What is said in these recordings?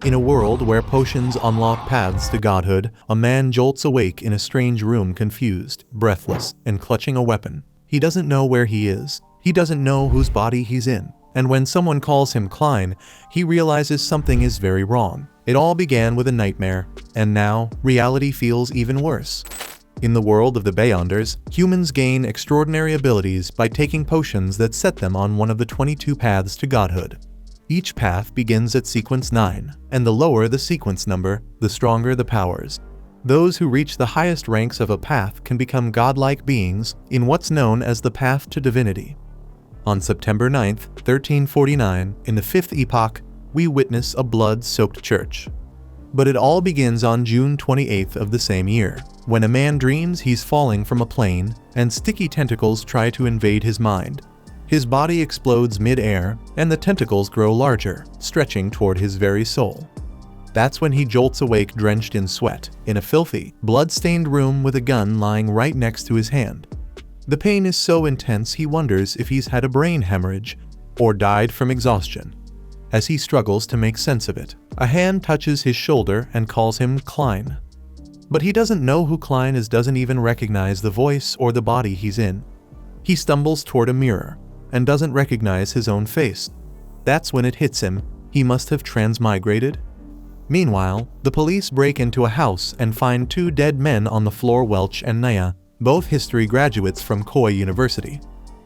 In a world where potions unlock paths to godhood, a man jolts awake in a strange room, confused, breathless, and clutching a weapon. He doesn't know where he is. He doesn't know whose body he's in. And when someone calls him Klein, he realizes something is very wrong. It all began with a nightmare, and now, reality feels even worse. In the world of the Beyonders, humans gain extraordinary abilities by taking potions that set them on one of the 22 paths to godhood. Each path begins at sequence 9, and the lower the sequence number, the stronger the powers. Those who reach the highest ranks of a path can become godlike beings in what's known as the path to divinity. On September 9, 1349, in the 5th epoch, we witness a blood-soaked church. But it all begins on June 28th of the same year, when a man dreams he's falling from a plane and sticky tentacles try to invade his mind. His body explodes mid-air, and the tentacles grow larger, stretching toward his very soul. That's when he jolts awake drenched in sweat, in a filthy, blood-stained room with a gun lying right next to his hand. The pain is so intense he wonders if he's had a brain hemorrhage or died from exhaustion. As he struggles to make sense of it, a hand touches his shoulder and calls him Klein. But he doesn't know who Klein is, doesn't even recognize the voice or the body he's in. He stumbles toward a mirror and doesn't recognize his own face. That's when it hits him, he must have transmigrated. Meanwhile, the police break into a house and find 2 dead men on the floor, Welch and Naya, both history graduates from Koi University.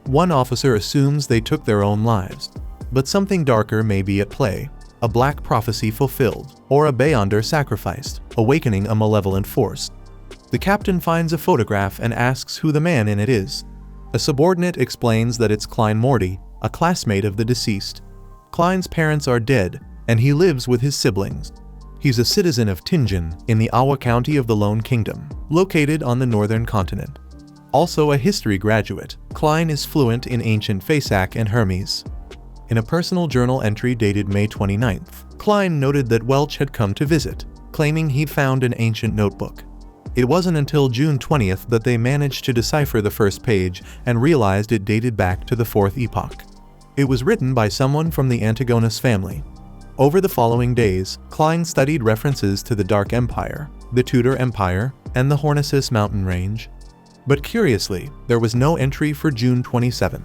One officer assumes they took their own lives, but something darker may be at play. A black prophecy fulfilled, or a Beyonder sacrificed, awakening a malevolent force. The captain finds a photograph and asks who the man in it is. A subordinate explains that it's Klein Morty, a classmate of the deceased. Klein's parents are dead, and he lives with his siblings. He's a citizen of Tingen, in the Awa County of the Lone Kingdom, located on the northern continent. Also a history graduate, Klein is fluent in ancient Fasak and Hermes. In a personal journal entry dated May 29th, Klein noted that Welch had come to visit, claiming he'd found an ancient notebook. It wasn't until June 20th that they managed to decipher the first page and realized it dated back to the 4th epoch. It was written by someone from the Antigonus family. Over the following days, Klein studied references to the Dark Empire, the Tudor Empire, and the Hornisus mountain range. But curiously, there was no entry for June 27th.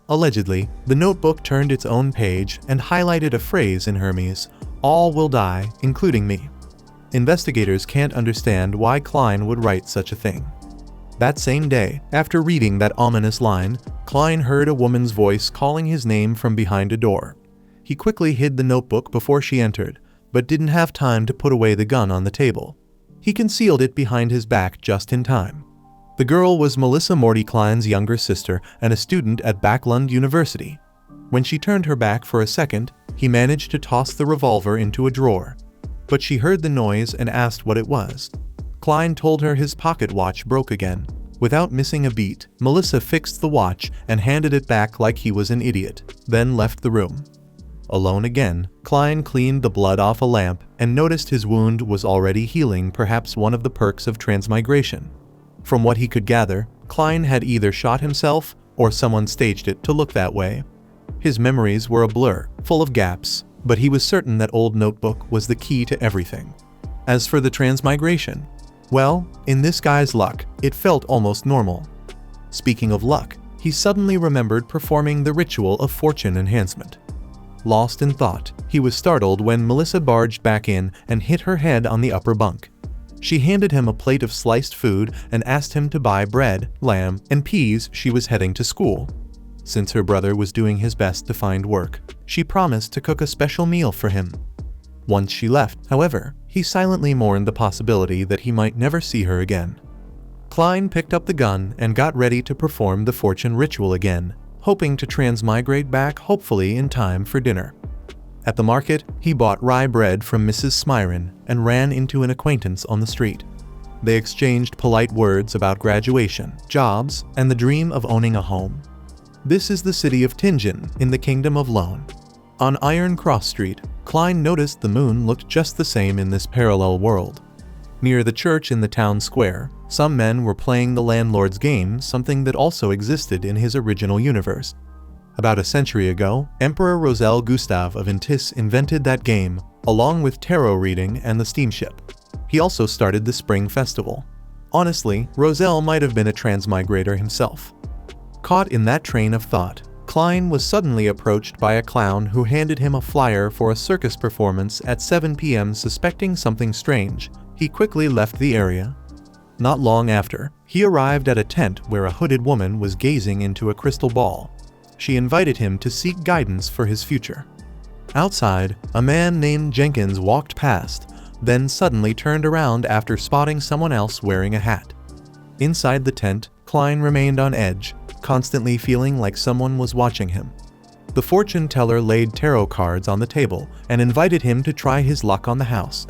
Allegedly, the notebook turned its own page and highlighted a phrase in Hermes, "All will die, including me." Investigators can't understand why Klein would write such a thing. That same day, after reading that ominous line, Klein heard a woman's voice calling his name from behind a door. He quickly hid the notebook before she entered, but didn't have time to put away the gun on the table. He concealed it behind his back just in time. The girl was Melissa Morty Klein's younger sister and a student at Backlund University. When she turned her back for a second, he managed to toss the revolver into a drawer. But she heard the noise and asked what it was. Klein told her his pocket watch broke again. Without missing a beat, Melissa fixed the watch and handed it back like he was an idiot, then left the room. Alone again, Klein cleaned the blood off a lamp and noticed his wound was already healing, perhaps one of the perks of transmigration. From what he could gather, Klein had either shot himself or someone staged it to look that way. His memories were a blur, full of gaps, but he was certain that old notebook was the key to everything. As for the transmigration, well, in this guy's luck, it felt almost normal. Speaking of luck, he suddenly remembered performing the ritual of fortune enhancement. Lost in thought, he was startled when Melissa barged back in and hit her head on the upper bunk. She handed him a plate of sliced food and asked him to buy bread, lamb, and peas. She was heading to school. Since her brother was doing his best to find work, she promised to cook a special meal for him. Once she left, however, he silently mourned the possibility that he might never see her again. Klein picked up the gun and got ready to perform the fortune ritual again, hoping to transmigrate back, hopefully in time for dinner. At the market, he bought rye bread from Mrs. Smyron and ran into an acquaintance on the street. They exchanged polite words about graduation, jobs, and the dream of owning a home. This is the city of Tingen, in the Kingdom of Lone. On Iron Cross Street, Klein noticed the moon looked just the same in this parallel world. Near the church in the town square, some men were playing the landlord's game, something that also existed in his original universe. About a century ago, Emperor Rosel Gustav of Intis invented that game, along with tarot reading and the steamship. He also started the Spring Festival. Honestly, Rosel might have been a transmigrator himself. Caught in that train of thought, Klein was suddenly approached by a clown who handed him a flyer for a circus performance at 7 p.m. Suspecting something strange, he quickly left the area. Not long after, he arrived at a tent where a hooded woman was gazing into a crystal ball. She invited him to seek guidance for his future. Outside, a man named Jenkins walked past, then suddenly turned around after spotting someone else wearing a hat. Inside the tent, Klein remained on edge, constantly feeling like someone was watching him. The fortune teller laid tarot cards on the table and invited him to try his luck on the house.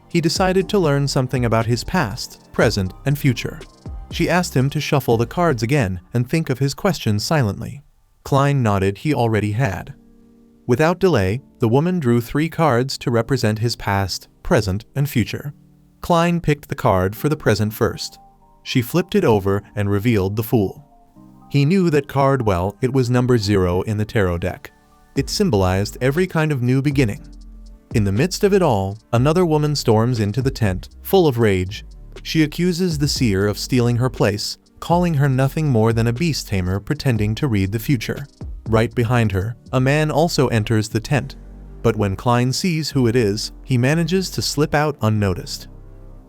He decided to learn something about his past, present, and future. She asked him to shuffle the cards again and think of his questions silently. Klein nodded he already had. Without delay, the woman drew 3 cards to represent his past, present, and future. Klein picked the card for the present first. She flipped it over and revealed the Fool. He knew that card well, it was number 0 in the tarot deck. It symbolized every kind of new beginning. In the midst of it all, another woman storms into the tent, full of rage. She accuses the seer of stealing her place, calling her nothing more than a beast tamer pretending to read the future. Right behind her, a man also enters the tent. But when Klein sees who it is, he manages to slip out unnoticed.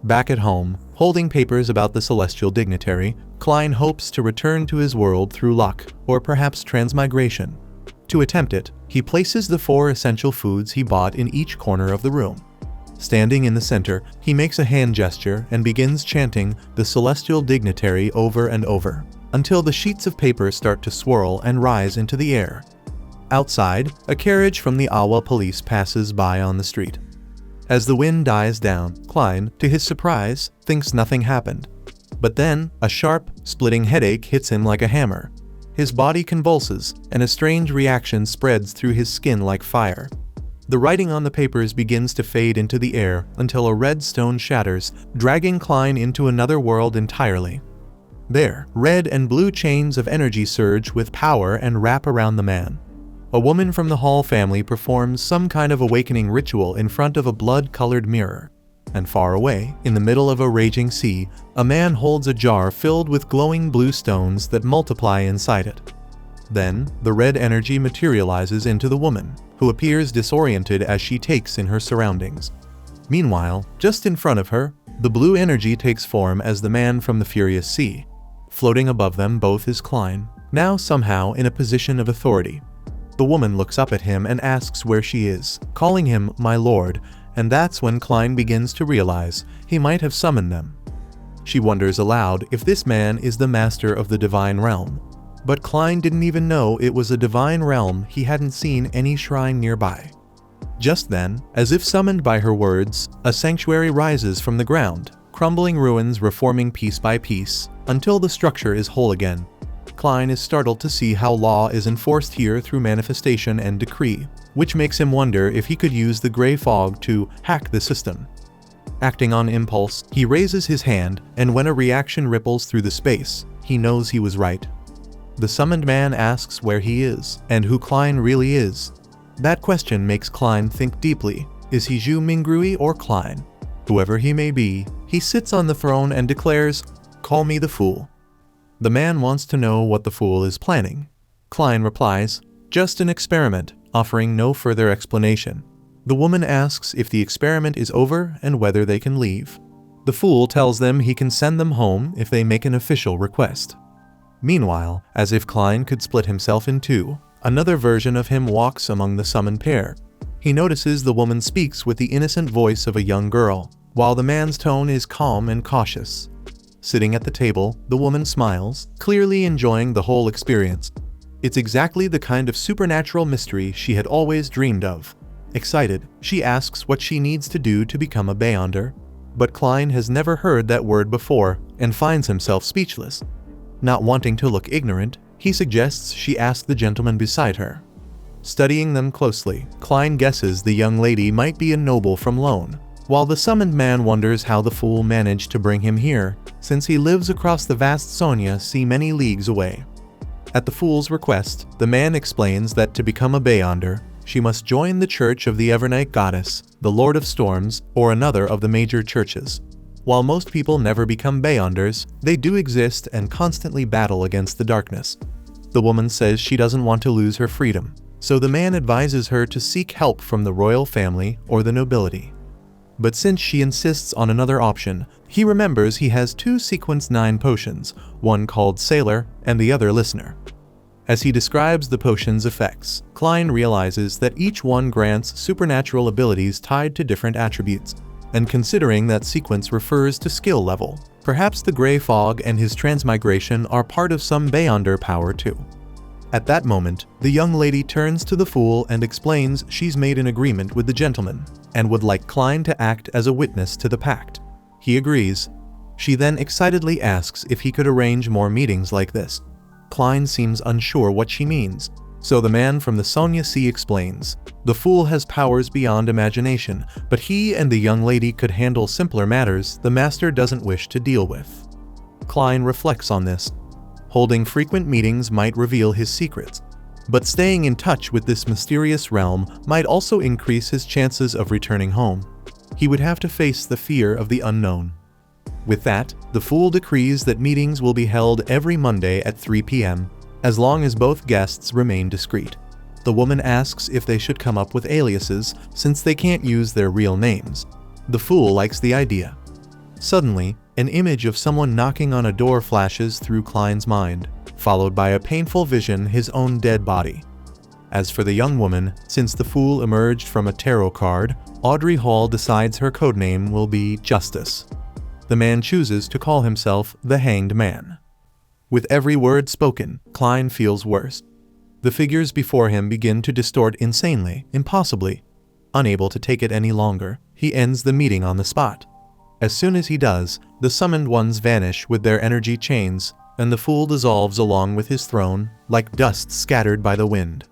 Back at home, holding papers about the celestial dignitary, Klein hopes to return to his world through luck, or perhaps transmigration. To attempt it, he places the 4 essential foods he bought in each corner of the room. Standing in the center, he makes a hand gesture and begins chanting the celestial dignitary over and over, until the sheets of paper start to swirl and rise into the air. Outside, a carriage from the Awa police passes by on the street. As the wind dies down, Klein, to his surprise, thinks nothing happened. But then, a sharp, splitting headache hits him like a hammer. His body convulses, and a strange reaction spreads through his skin like fire. The writing on the papers begins to fade into the air until a red stone shatters, dragging Klein into another world entirely. There, red and blue chains of energy surge with power and wrap around the man. A woman from the Hall family performs some kind of awakening ritual in front of a blood-colored mirror. And far away, in the middle of a raging sea, a man holds a jar filled with glowing blue stones that multiply inside it. Then, the red energy materializes into the woman, who appears disoriented as she takes in her surroundings. Meanwhile, just in front of her, the blue energy takes form as the man from the furious sea. Floating above them both is Klein, now somehow in a position of authority. The woman looks up at him and asks where she is, calling him "my lord," and that's when Klein begins to realize he might have summoned them. She wonders aloud if this man is the master of the divine realm. But Klein didn't even know it was a divine realm. He hadn't seen any shrine nearby. Just then, as if summoned by her words, a sanctuary rises from the ground, crumbling ruins reforming piece by piece, until the structure is whole again. Klein is startled to see how law is enforced here through manifestation and decree, which makes him wonder if he could use the gray fog to hack the system. Acting on impulse, he raises his hand, and when a reaction ripples through the space, he knows he was right. The summoned man asks where he is, and who Klein really is. That question makes Klein think deeply. Is he Zhu Mingrui or Klein? Whoever he may be, he sits on the throne and declares, "Call me the fool." The man wants to know what the fool is planning. Klein replies, "Just an experiment," offering no further explanation. The woman asks if the experiment is over and whether they can leave. The fool tells them he can send them home if they make an official request. Meanwhile, as if Klein could split himself in two, another version of him walks among the summoned pair. He notices the woman speaks with the innocent voice of a young girl, while the man's tone is calm and cautious. Sitting at the table, the woman smiles, clearly enjoying the whole experience. It's exactly the kind of supernatural mystery she had always dreamed of. Excited, she asks what she needs to do to become a Beyonder. But Klein has never heard that word before and finds himself speechless. Not wanting to look ignorant, he suggests she ask the gentleman beside her. Studying them closely, Klein guesses the young lady might be a noble from Lone, while the summoned man wonders how the fool managed to bring him here, since he lives across the vast Sonia Sea many leagues away. At the fool's request, the man explains that to become a Beyonder, she must join the Church of the Evernight Goddess, the Lord of Storms, or another of the major churches. While most people never become Beyonders, they do exist and constantly battle against the darkness. The woman says she doesn't want to lose her freedom, so the man advises her to seek help from the royal family or the nobility. But since she insists on another option, he remembers he has 2 sequence 9 potions, one called Sailor and the other Listener. As he describes the potion's effects, Klein realizes that each one grants supernatural abilities tied to different attributes, and considering that sequence refers to skill level, perhaps the Grey Fog and his transmigration are part of some Beyonder power too. At that moment, the young lady turns to the fool and explains she's made an agreement with the gentleman, and would like Klein to act as a witness to the pact. He agrees. She then excitedly asks if he could arrange more meetings like this. Klein seems unsure what she means, so the man from the Sonia Sea explains. The fool has powers beyond imagination, but he and the young lady could handle simpler matters the master doesn't wish to deal with. Klein reflects on this. Holding frequent meetings might reveal his secrets, but staying in touch with this mysterious realm might also increase his chances of returning home. He would have to face the fear of the unknown. With that, the fool decrees that meetings will be held every Monday at 3 p.m., as long as both guests remain discreet. The woman asks if they should come up with aliases, since they can't use their real names. The fool likes the idea. Suddenly, an image of someone knocking on a door flashes through Klein's mind, followed by a painful vision, his own dead body. As for the young woman, since the fool emerged from a tarot card, Audrey Hall decides her codename will be Justice. The man chooses to call himself the Hanged Man. With every word spoken, Klein feels worse. The figures before him begin to distort insanely, impossibly. Unable to take it any longer, he ends the meeting on the spot. As soon as he does, the summoned ones vanish with their energy chains, and the fool dissolves along with his throne, like dust scattered by the wind.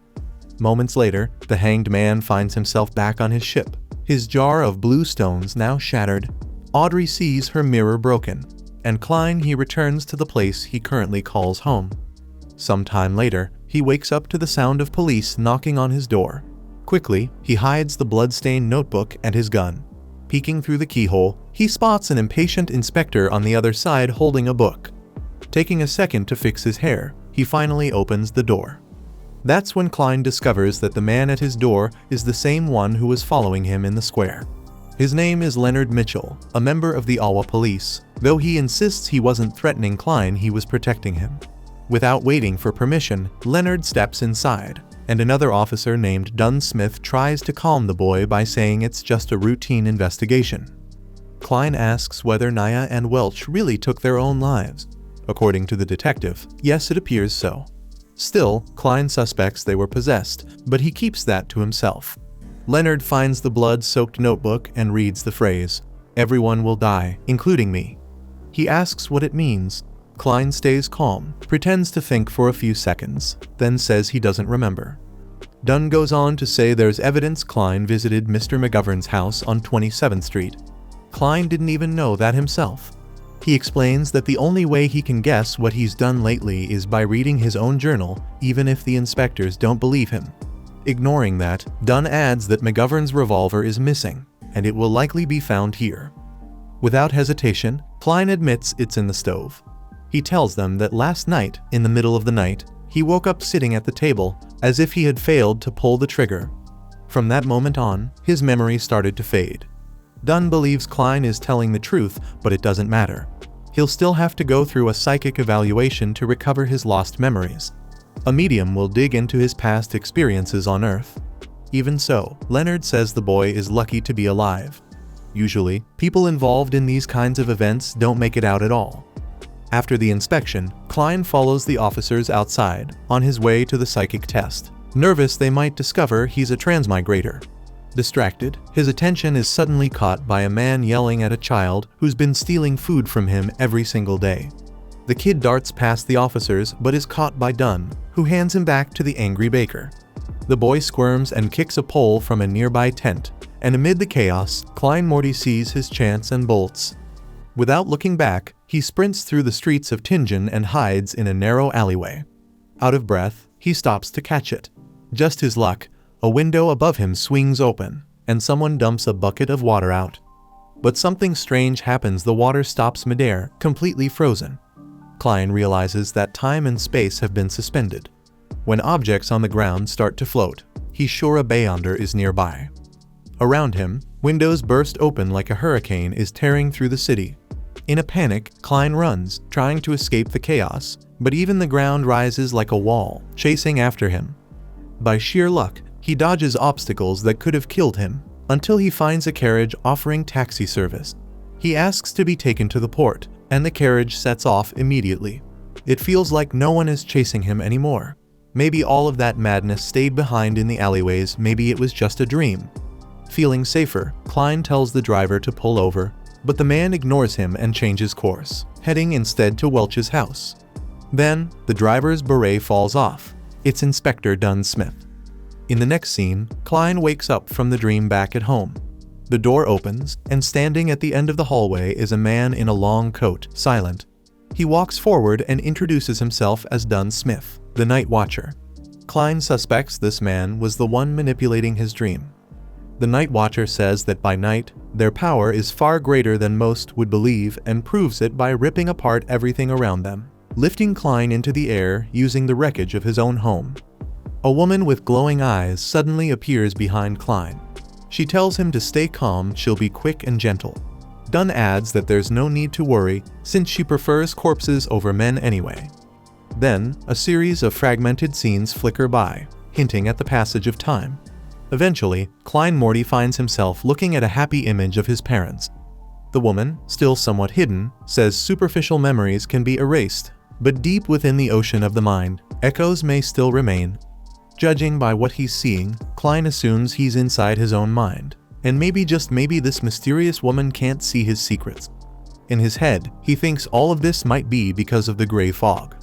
Moments later, the Hanged Man finds himself back on his ship, his jar of blue stones now shattered. Audrey sees her mirror broken, and Klein he returns to the place he currently calls home. Some time later, he wakes up to the sound of police knocking on his door. Quickly, he hides the blood-stained notebook and his gun. Peeking through the keyhole, he spots an impatient inspector on the other side holding a book. Taking a second to fix his hair, he finally opens the door. That's when Klein discovers that the man at his door is the same one who was following him in the square. His name is Leonard Mitchell, a member of the Awa police. Though he insists he wasn't threatening Klein, he was protecting him. Without waiting for permission, Leonard steps inside, and another officer named Dunn Smith tries to calm the boy by saying it's just a routine investigation. Klein asks whether Naya and Welch really took their own lives. According to the detective, yes, it appears so. Still, Klein suspects they were possessed, but he keeps that to himself. Leonard finds the blood-soaked notebook and reads the phrase, "Everyone will die, including me." He asks what it means. Klein stays calm, pretends to think for a few seconds, then says he doesn't remember. Dunn goes on to say there's evidence Klein visited Mr. McGovern's house on 27th Street. Klein didn't even know that himself. He explains that the only way he can guess what he's done lately is by reading his own journal, even if the inspectors don't believe him. Ignoring that, Dunn adds that McGovern's revolver is missing, and it will likely be found here. Without hesitation, Klein admits it's in the stove. He tells them that last night, in the middle of the night, he woke up sitting at the table, as if he had failed to pull the trigger. From that moment on, his memory started to fade. Dunn believes Klein is telling the truth, but it doesn't matter. He'll still have to go through a psychic evaluation to recover his lost memories. A medium will dig into his past experiences on Earth. Even so, Leonard says the boy is lucky to be alive. Usually, people involved in these kinds of events don't make it out at all. After the inspection, Klein follows the officers outside, on his way to the psychic test. Nervous they might discover he's a transmigrator. Distracted, his attention is suddenly caught by a man yelling at a child who's been stealing food from him every single day. The kid darts past the officers but is caught by Dunn, who hands him back to the angry baker. The boy squirms and kicks a pole from a nearby tent, and amid the chaos, Klein Morty sees his chance and bolts. Without looking back, he sprints through the streets of Tingen and hides in a narrow alleyway. Out of breath, he stops to catch it. Just his luck, a window above him swings open, and someone dumps a bucket of water out. But something strange happens. The water stops midair, completely frozen. Klein realizes that time and space have been suspended. When objects on the ground start to float, he's sure a beyonder is nearby. Around him, windows burst open like a hurricane is tearing through the city. In a panic, Klein runs, trying to escape the chaos, but even the ground rises like a wall, chasing after him. By sheer luck, he dodges obstacles that could have killed him, until he finds a carriage offering taxi service. He asks to be taken to the port, and the carriage sets off immediately. It feels like no one is chasing him anymore. Maybe all of that madness stayed behind in the alleyways, maybe it was just a dream. Feeling safer, Klein tells the driver to pull over, but the man ignores him and changes course, heading instead to Welch's house. Then, the driver's beret falls off. It's Inspector Dunn Smith. In the next scene, Klein wakes up from the dream back at home. The door opens, and standing at the end of the hallway is a man in a long coat, silent. He walks forward and introduces himself as Dunn Smith, the Night Watcher. Klein suspects this man was the one manipulating his dream. The Night Watcher says that by night, their power is far greater than most would believe, and proves it by ripping apart everything around them, lifting Klein into the air using the wreckage of his own home. A woman with glowing eyes suddenly appears behind Klein. She tells him to stay calm, she'll be quick and gentle. Dunn adds that there's no need to worry, since she prefers corpses over men anyway. Then, a series of fragmented scenes flicker by, hinting at the passage of time. Eventually, Klein Morty finds himself looking at a happy image of his parents. The woman, still somewhat hidden, says superficial memories can be erased, but deep within the ocean of the mind, echoes may still remain. Judging by what he's seeing, Klein assumes he's inside his own mind, and maybe just maybe this mysterious woman can't see his secrets. In his head, he thinks all of this might be because of the gray fog.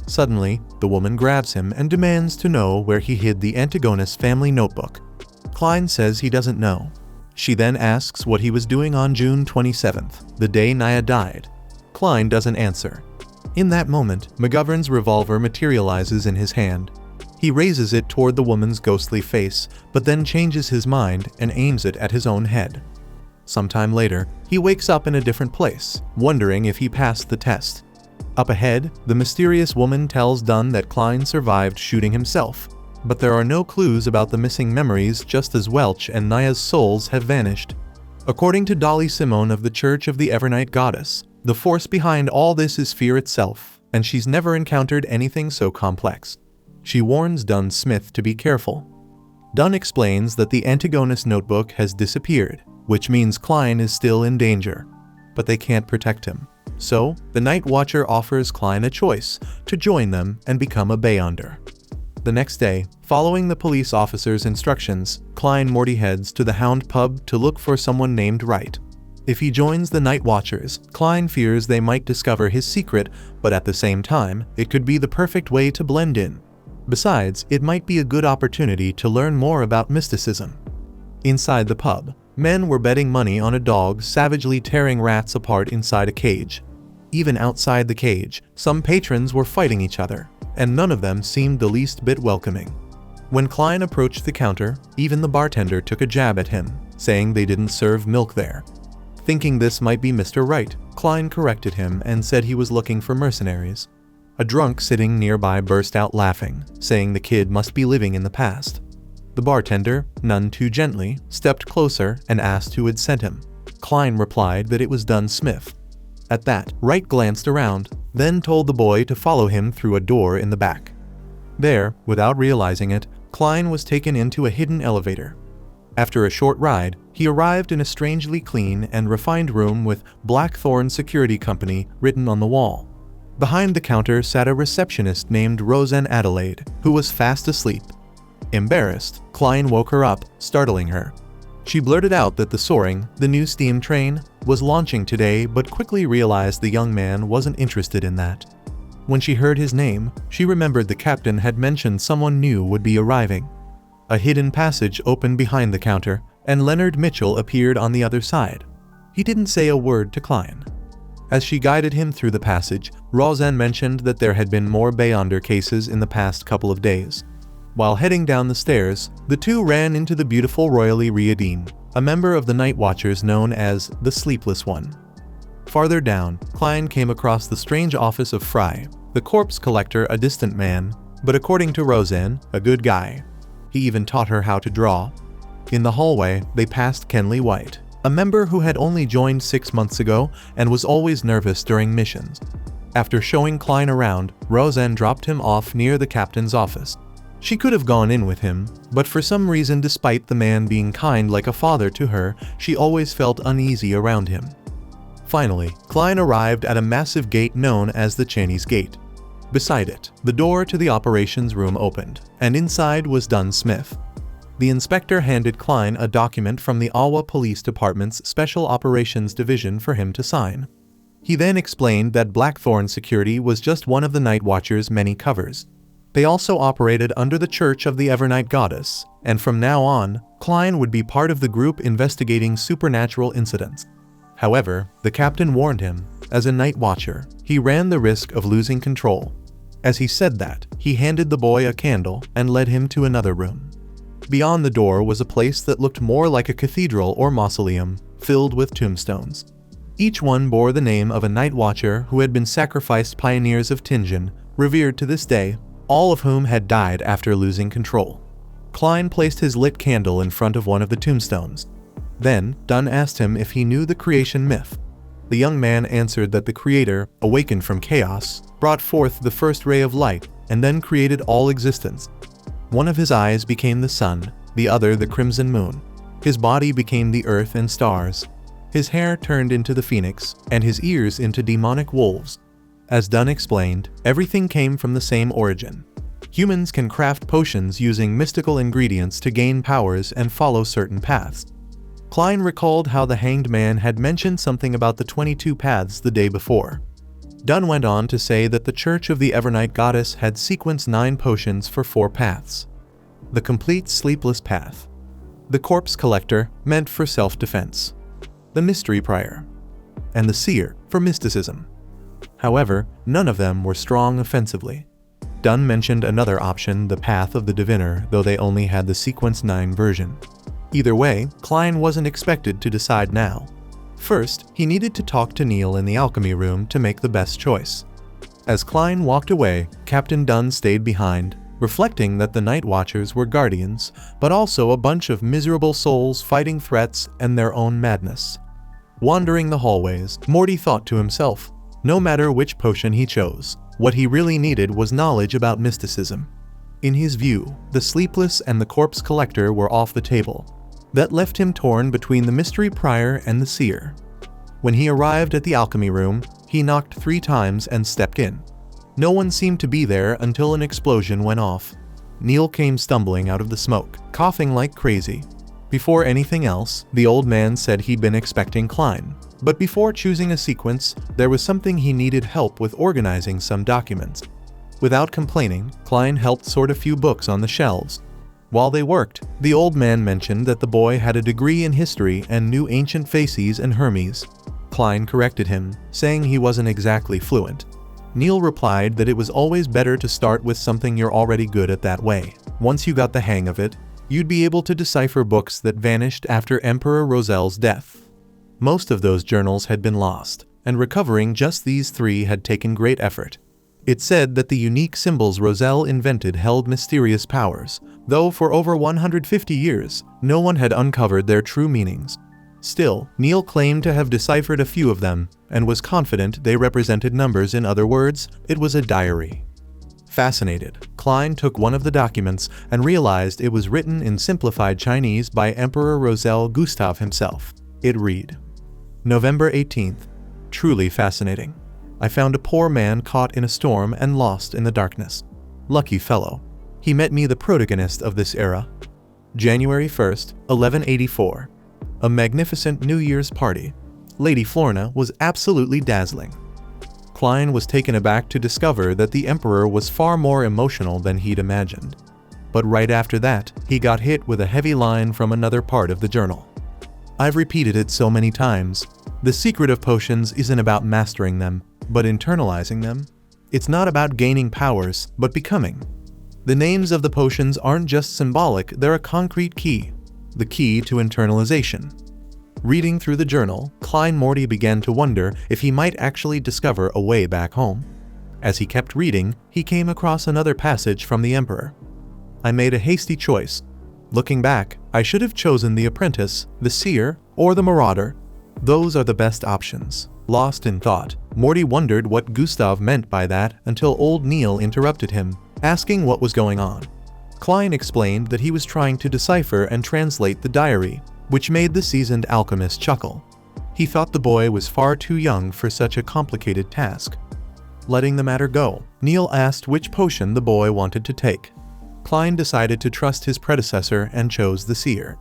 Suddenly, the woman grabs him and demands to know where he hid the Antigonus family notebook. Klein says he doesn't know. She then asks what he was doing on June 27th, the day Nia died. Klein doesn't answer. In that moment, McGovern's revolver materializes in his hand. He raises it toward the woman's ghostly face, but then changes his mind and aims it at his own head. Sometime later, he wakes up in a different place, wondering if he passed the test. Up ahead, the mysterious woman tells Dunn that Klein survived shooting himself, but there are no clues about the missing memories, just as Welch and Nia's souls have vanished. According to Dolly Simone of the Church of the Evernight Goddess, the force behind all this is fear itself, and she's never encountered anything so complex. She warns Dunn Smith to be careful. Dunn explains that the Antigonus notebook has disappeared, which means Klein is still in danger, but they can't protect him. So, the Night Watcher offers Klein a choice to join them and become a beyonder. The next day, following the police officer's instructions, Klein Morty heads to the Hound pub to look for someone named Wright. If he joins the Night Watchers, Klein fears they might discover his secret, but at the same time, it could be the perfect way to blend in. Besides, it might be a good opportunity to learn more about mysticism. Inside the pub, men were betting money on a dog savagely tearing rats apart inside a cage. Even outside the cage, some patrons were fighting each other, and none of them seemed the least bit welcoming. When Klein approached the counter, even the bartender took a jab at him, saying they didn't serve milk there. Thinking this might be Mr. Wright, Klein corrected him and said he was looking for mercenaries. A drunk sitting nearby burst out laughing, saying the kid must be living in the past. The bartender, none too gently, stepped closer and asked who had sent him. Klein replied that it was Dunn Smith. At that, Wright glanced around, then told the boy to follow him through a door in the back. There, without realizing it, Klein was taken into a hidden elevator. After a short ride, he arrived in a strangely clean and refined room with Blackthorn Security Company written on the wall. Behind the counter sat a receptionist named Roseanne Adelaide, who was fast asleep. Embarrassed, Klein woke her up, startling her. She blurted out that the Soaring, the new steam train, was launching today, but quickly realized the young man wasn't interested in that. When she heard his name, she remembered the captain had mentioned someone new would be arriving. A hidden passage opened behind the counter, and Leonard Mitchell appeared on the other side. He didn't say a word to Klein. As she guided him through the passage, Roseanne mentioned that there had been more Beyonder cases in the past couple of days. While heading down the stairs, the two ran into the beautiful Royally Riadine, a member of the Night Watchers known as the Sleepless One. Farther down, Klein came across the strange office of Fry, the corpse collector, a distant man, but according to Roseanne, a good guy. He even taught her how to draw. In the hallway, they passed Kenley White, a member who had only joined 6 months ago and was always nervous during missions. After showing Klein around, Roseanne dropped him off near the captain's office. She could have gone in with him, but for some reason, despite the man being kind like a father to her, she always felt uneasy around him. Finally, Klein arrived at a massive gate known as the Chinese Gate. Beside it, the door to the operations room opened, and inside was Dunn Smith. The inspector handed Klein a document from the Awa Police Department's Special Operations Division for him to sign. He then explained that Blackthorn Security was just one of the Night Watchers' many covers. They also operated under the Church of the Evernight Goddess, and from now on, Klein would be part of the group investigating supernatural incidents. However, the captain warned him, as a Night Watcher, he ran the risk of losing control. As he said that, he handed the boy a candle and led him to another room. Beyond the door was a place that looked more like a cathedral or mausoleum, filled with tombstones. Each one bore the name of a Night Watcher who had been sacrificed, pioneers of Tinjin, revered to this day, all of whom had died after losing control. Klein placed his lit candle in front of one of the tombstones. Then, Dunn asked him if he knew the creation myth. The young man answered that the Creator, awakened from chaos, brought forth the first ray of light, and then created all existence. One of his eyes became the sun, the other the crimson moon. His body became the earth and stars. His hair turned into the phoenix, and his ears into demonic wolves. As Dunn explained, everything came from the same origin. Humans can craft potions using mystical ingredients to gain powers and follow certain paths. Klein recalled how the Hanged Man had mentioned something about the 22 paths the day before. Dunn went on to say that the Church of the Evernight Goddess had sequenced 9 potions for 4 paths. The Complete Sleepless Path. The Corpse Collector, meant for self-defense. The Mystery Prior. And the Seer, for mysticism. However, none of them were strong offensively. Dunn mentioned another option, the Path of the Diviner, though they only had the Sequence 9 version. Either way, Klein wasn't expected to decide now. First, he needed to talk to Neil in the alchemy room to make the best choice. As Klein walked away, Captain Dunn stayed behind, reflecting that the Night Watchers were guardians, but also a bunch of miserable souls fighting threats and their own madness. Wandering the hallways, Morty thought to himself, no matter which potion he chose, what he really needed was knowledge about mysticism. In his view, the Sleepless and the Corpse Collector were off the table. That left him torn between the Mystery Prior and the Seer. When he arrived at the alchemy room, he knocked 3 times and stepped in. No one seemed to be there until an explosion went off. Neil came stumbling out of the smoke, coughing like crazy. Before anything else, the old man said he'd been expecting Klein. But before choosing a sequence, there was something he needed help with, organizing some documents. Without complaining, Klein helped sort a few books on the shelves. While they worked, the old man mentioned that the boy had a degree in history and knew ancient Phases and Hermes. Klein corrected him, saying he wasn't exactly fluent. Neil replied that it was always better to start with something you're already good at. That way, once you got the hang of it, you'd be able to decipher books that vanished after Emperor Rosel's death. Most of those journals had been lost, and recovering just these 3 had taken great effort. It said that the unique symbols Rosel invented held mysterious powers, though for over 150 years, no one had uncovered their true meanings. Still, Neil claimed to have deciphered a few of them, and was confident they represented numbers. In other words, it was a diary. Fascinated, Klein took one of the documents and realized it was written in simplified Chinese by Emperor Rosel Gustav himself. It read, November 18th. Truly fascinating. I found a poor man caught in a storm and lost in the darkness. Lucky fellow. He met me, the protagonist of this era. January 1st, 1184. A magnificent New Year's party. Lady Florna was absolutely dazzling. Klein was taken aback to discover that the Emperor was far more emotional than he'd imagined. But right after that, he got hit with a heavy line from another part of the journal. I've repeated it so many times, The secret of potions isn't about mastering them, but internalizing them. It's not about gaining powers, but becoming. The names of the potions aren't just symbolic, they're a concrete key. The key to internalization. Reading through the journal, Klein Morty began to wonder if he might actually discover a way back home. As he kept reading, he came across another passage from the Emperor. I made a hasty choice. Looking back, I should have chosen the apprentice, the seer, or the marauder. Those are the best options. Lost in thought, Morty wondered what Gustav meant by that until old Neil interrupted him, asking what was going on. Klein explained that he was trying to decipher and translate the diary, which made the seasoned alchemist chuckle. He thought the boy was far too young for such a complicated task. Letting the matter go, Neil asked which potion the boy wanted to take. Klein decided to trust his predecessor and chose the seer.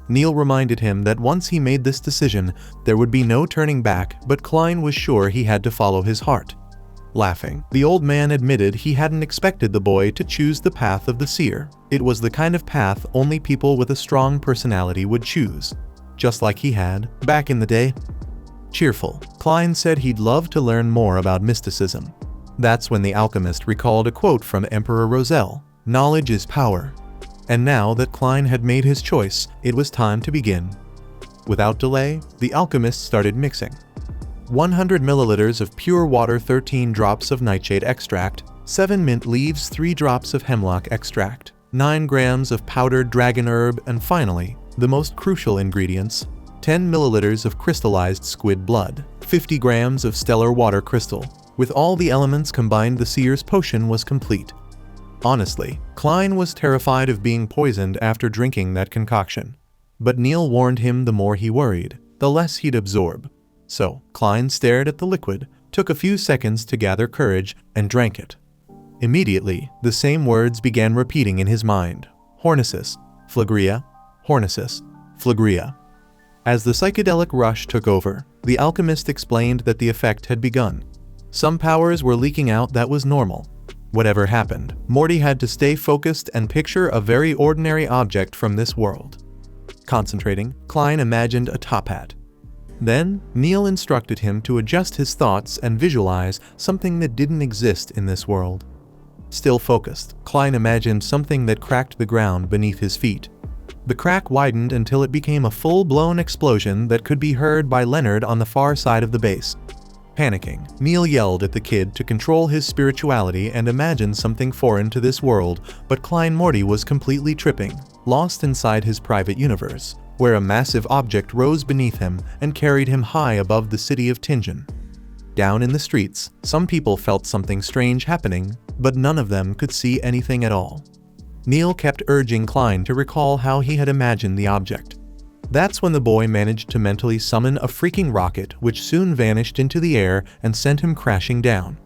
Neil reminded him that once he made this decision, there would be no turning back, but Klein was sure he had to follow his heart. Laughing, the old man admitted he hadn't expected the boy to choose the path of the seer. It was the kind of path only people with a strong personality would choose, just like he had back in the day. Cheerful, Klein said he'd love to learn more about mysticism. That's when the alchemist recalled a quote from Emperor Roselle, "Knowledge is power." And now that Klein had made his choice, it was time to begin. Without delay, the alchemist started mixing. 100 milliliters of pure water, 13 drops of nightshade extract, 7 mint leaves, 3 drops of hemlock extract, 9 grams of powdered dragon herb, and finally, the most crucial ingredients, 10 milliliters of crystallized squid blood, 50 grams of stellar water crystal. With all the elements combined, the seer's potion was complete. Honestly, Klein was terrified of being poisoned after drinking that concoction. But Neil warned him the more he worried, the less he'd absorb. So, Klein stared at the liquid, took a few seconds to gather courage, and drank it. Immediately, the same words began repeating in his mind. Hornesis, Phlegria, Hornesis, Phlegria. As the psychedelic rush took over, the alchemist explained that the effect had begun. Some powers were leaking out. That was normal. Whatever happened, Morty had to stay focused and picture a very ordinary object from this world. Concentrating, Klein imagined a top hat. Then, Neil instructed him to adjust his thoughts and visualize something that didn't exist in this world. Still focused, Klein imagined something that cracked the ground beneath his feet. The crack widened until it became a full-blown explosion that could be heard by Leonard on the far side of the base. Panicking, Neil yelled at the kid to control his spirituality and imagine something foreign to this world, but Klein Morty was completely tripping, lost inside his private universe, where a massive object rose beneath him and carried him high above the city of Tingen. Down in the streets, some people felt something strange happening, but none of them could see anything at all. Neil kept urging Klein to recall how he had imagined the object. That's when the boy managed to mentally summon a freaking rocket, which soon vanished into the air and sent him crashing down.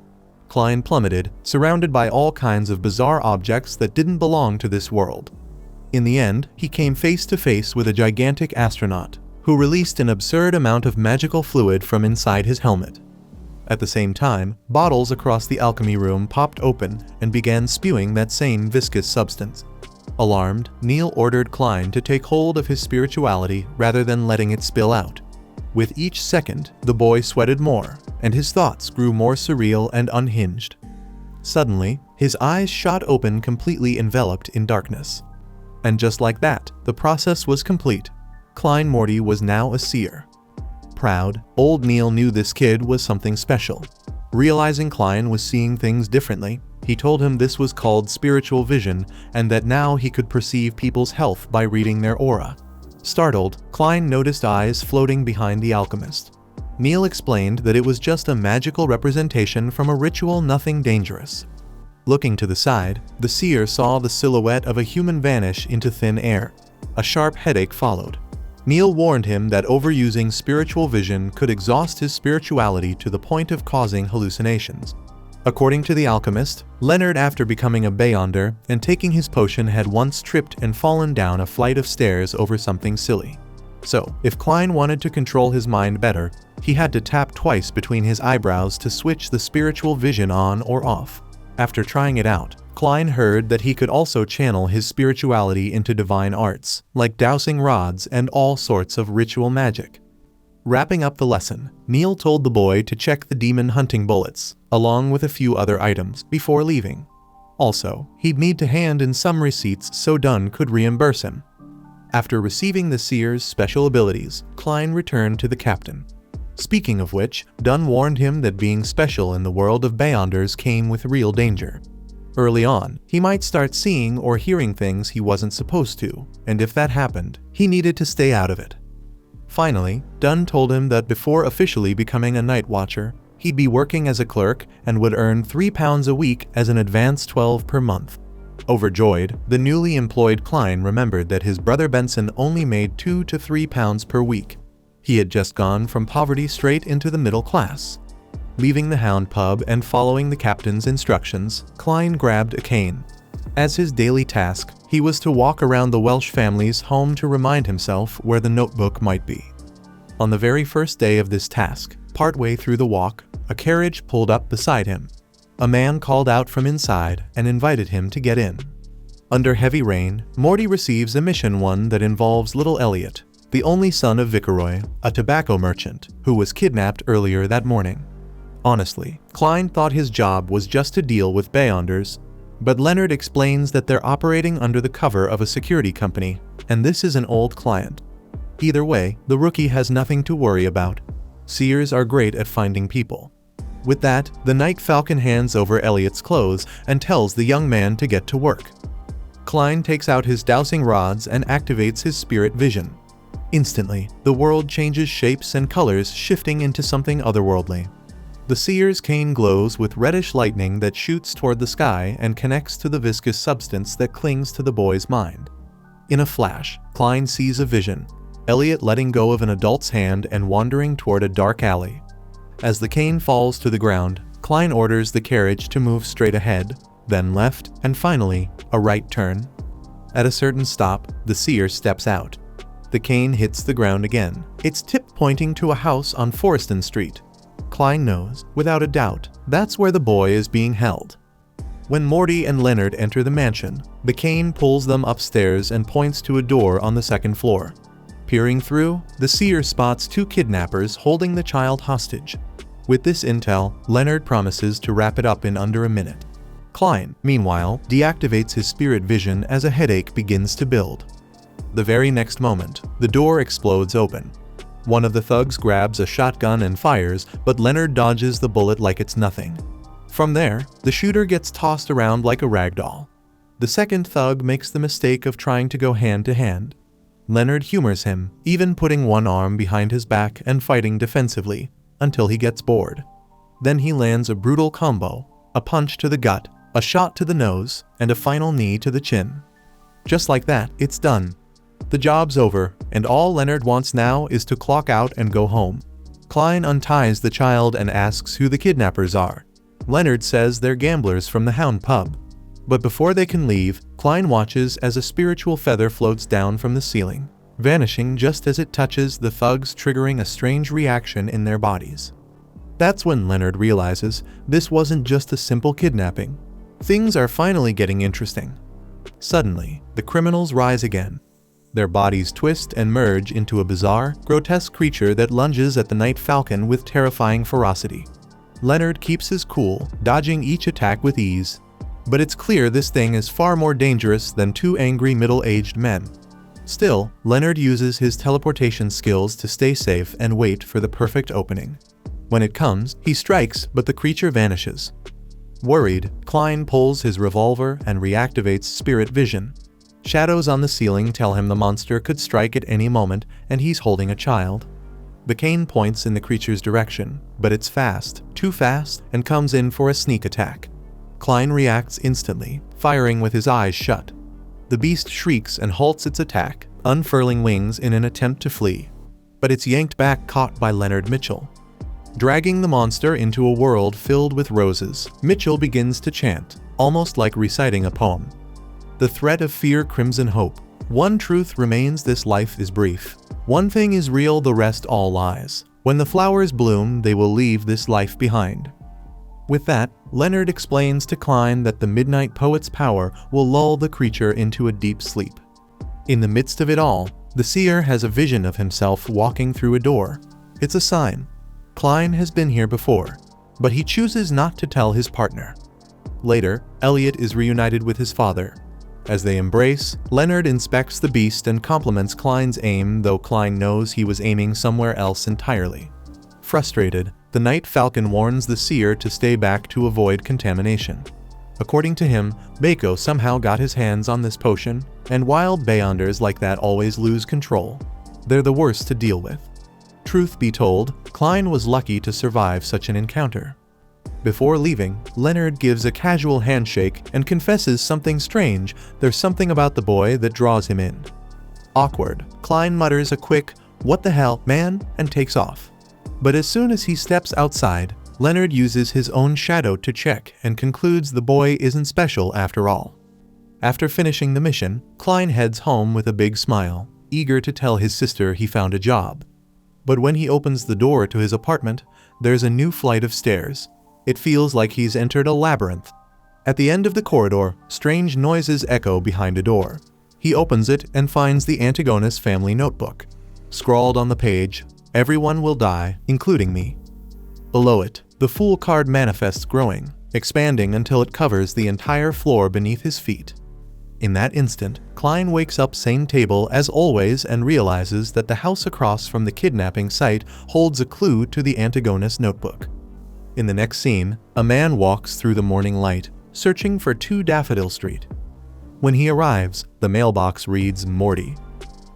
Klein plummeted, surrounded by all kinds of bizarre objects that didn't belong to this world. In the end, he came face to face with a gigantic astronaut, who released an absurd amount of magical fluid from inside his helmet. At the same time, bottles across the alchemy room popped open and began spewing that same viscous substance. Alarmed, Neil ordered Klein to take hold of his spirituality rather than letting it spill out. With each second, the boy sweated more, and his thoughts grew more surreal and unhinged. Suddenly, his eyes shot open, completely enveloped in darkness. And just like that, the process was complete. Klein Morty was now a seer. Proud, old Neil knew this kid was something special. Realizing Klein was seeing things differently, he told him this was called spiritual vision and that now he could perceive people's health by reading their aura. Startled, Klein noticed eyes floating behind the alchemist. Neil explained that it was just a magical representation from a ritual, nothing dangerous. Looking to the side, the seer saw the silhouette of a human vanish into thin air. A sharp headache followed. Neil warned him that overusing spiritual vision could exhaust his spirituality to the point of causing hallucinations. According to the alchemist, Leonard, after becoming a Beyonder and taking his potion, had once tripped and fallen down a flight of stairs over something silly. So, if Klein wanted to control his mind better, he had to tap twice between his eyebrows to switch the spiritual vision on or off. After trying it out, Klein heard that he could also channel his spirituality into divine arts, like dowsing rods and all sorts of ritual magic. Wrapping up the lesson, Neil told the boy to check the demon hunting bullets, along with a few other items, before leaving. Also, he'd need to hand in some receipts so Dunn could reimburse him. After receiving the seer's special abilities, Klein returned to the captain. Speaking of which, Dunn warned him that being special in the world of Beyonders came with real danger. Early on, he might start seeing or hearing things he wasn't supposed to, and if that happened, he needed to stay out of it. Finally, Dunn told him that before officially becoming a night watcher, he'd be working as a clerk and would earn £3 a week as an advance 12 per month. Overjoyed, the newly employed Klein remembered that his brother Benson only made £2 to £3 per week. He had just gone from poverty straight into the middle class. Leaving the Hound pub and following the captain's instructions, Klein grabbed a cane. As his daily task, he was to walk around the Welsh family's home to remind himself where the notebook might be. On the very first day of this task, partway through the walk, a carriage pulled up beside him. A man called out from inside and invited him to get in. Under heavy rain, Morty receives a mission one that involves little Elliot, the only son of Viceroy, a tobacco merchant, who was kidnapped earlier that morning. Honestly, Klein thought his job was just to deal with Beyonders, but Leonard explains that they're operating under the cover of a security company, and this is an old client. Either way, the rookie has nothing to worry about. Seers are great at finding people. With that, the Night Falcon hands over Elliot's clothes and tells the young man to get to work. Klein takes out his dowsing rods and activates his spirit vision. Instantly, the world changes shapes and colors, shifting into something otherworldly. The seer's cane glows with reddish lightning that shoots toward the sky and connects to the viscous substance that clings to the boy's mind. In a flash, Klein sees a vision: Elliot letting go of an adult's hand and wandering toward a dark alley. As the cane falls to the ground, Klein orders the carriage to move straight ahead, then left, and finally, a right turn. At a certain stop, the seer steps out. The cane hits the ground again, its tip pointing to a house on Forreston Street. Klein knows, without a doubt, that's where the boy is being held. When Morty and Leonard enter the mansion, the cane pulls them upstairs and points to a door on the second floor. Peering through, the seer spots two kidnappers holding the child hostage. With this intel, Leonard promises to wrap it up in under a minute. Klein, meanwhile, deactivates his spirit vision as a headache begins to build. The very next moment, the door explodes open. One of the thugs grabs a shotgun and fires, but Leonard dodges the bullet like it's nothing. From there, the shooter gets tossed around like a ragdoll. The second thug makes the mistake of trying to go hand to hand. Leonard humors him, even putting one arm behind his back and fighting defensively, until he gets bored. Then he lands a brutal combo: a punch to the gut, a shot to the nose, and a final knee to the chin. Just like that, it's done. The job's over, and all Leonard wants now is to clock out and go home. Klein unties the child and asks who the kidnappers are. Leonard says they're gamblers from the Hound pub. But before they can leave, Klein watches as a spiritual feather floats down from the ceiling, vanishing just as it touches the thugs, triggering a strange reaction in their bodies. That's when Leonard realizes this wasn't just a simple kidnapping. Things are finally getting interesting. Suddenly, the criminals rise again. Their bodies twist and merge into a bizarre, grotesque creature that lunges at the Night Falcon with terrifying ferocity. Leonard keeps his cool, dodging each attack with ease. But it's clear this thing is far more dangerous than two angry middle-aged men. Still, Leonard uses his teleportation skills to stay safe and wait for the perfect opening. When it comes, he strikes, but the creature vanishes. Worried, Klein pulls his revolver and reactivates spirit vision. Shadows on the ceiling tell him the monster could strike at any moment, and he's holding a child. The cane points in the creature's direction, but it's fast, too fast, and comes in for a sneak attack. Klein reacts instantly, firing with his eyes shut. The beast shrieks and halts its attack, unfurling wings in an attempt to flee. But it's yanked back, caught by Leonard Mitchell. Dragging the monster into a world filled with roses, Mitchell begins to chant, almost like reciting a poem. The threat of fear, crimson hope. One truth remains: this life is brief. One thing is real, the rest all lies. When the flowers bloom, they will leave this life behind. With that, Leonard explains to Klein that the Midnight Poet's power will lull the creature into a deep sleep. In the midst of it all, the seer has a vision of himself walking through a door. It's a sign. Klein has been here before, but he chooses not to tell his partner. Later, Elliot is reunited with his father. As they embrace, Leonard inspects the beast and compliments Klein's aim, though Klein knows he was aiming somewhere else entirely. Frustrated, the Night Falcon warns the seer to stay back to avoid contamination. According to him, Bako somehow got his hands on this potion, and wild Beyonders like that always lose control. They're the worst to deal with. Truth be told, Klein was lucky to survive such an encounter. Before leaving, Leonard gives a casual handshake and confesses something strange. There's something about the boy that draws him in. Awkward, Klein mutters a quick, "What the hell, man?" and takes off. But as soon as he steps outside, Leonard uses his own shadow to check and concludes the boy isn't special after all. After finishing the mission, Klein heads home with a big smile, eager to tell his sister he found a job. But when he opens the door to his apartment, there's a new flight of stairs. It feels like he's entered a labyrinth. At the end of the corridor, strange noises echo behind a door. He opens it and finds the Antigonus family notebook. Scrawled on the page, "Everyone will die, including me." Below it, the Fool card manifests growing, expanding until it covers the entire floor beneath his feet. In that instant, Klein wakes up same table as always and realizes that the house across from the kidnapping site holds a clue to the Antigonus notebook. In the next scene, a man walks through the morning light, searching for 2 Daffodil Street. When he arrives, the mailbox reads Morty.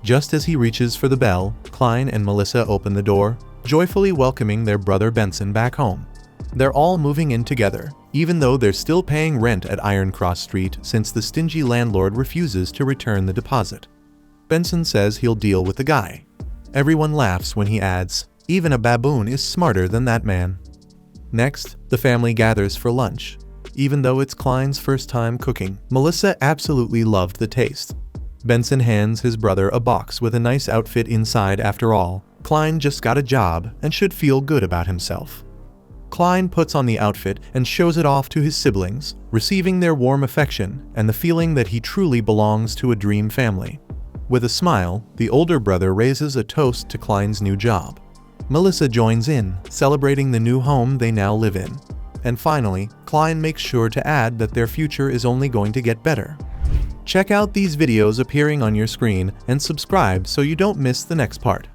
Just as he reaches for the bell, Klein and Melissa open the door, joyfully welcoming their brother Benson back home. They're all moving in together, even though they're still paying rent at Ironcross Street since the stingy landlord refuses to return the deposit. Benson says he'll deal with the guy. Everyone laughs when he adds, "Even a baboon is smarter than that man." Next, the family gathers for lunch. Even though it's Klein's first time cooking, Melissa absolutely loved the taste. Benson hands his brother a box with a nice outfit inside. After all, Klein just got a job and should feel good about himself. Klein puts on the outfit and shows it off to his siblings, receiving their warm affection and the feeling that he truly belongs to a dream family. With a smile, the older brother raises a toast to Klein's new job. Melissa joins in, celebrating the new home they now live in. And finally, Klein makes sure to add that their future is only going to get better. Check out these videos appearing on your screen and subscribe so you don't miss the next part.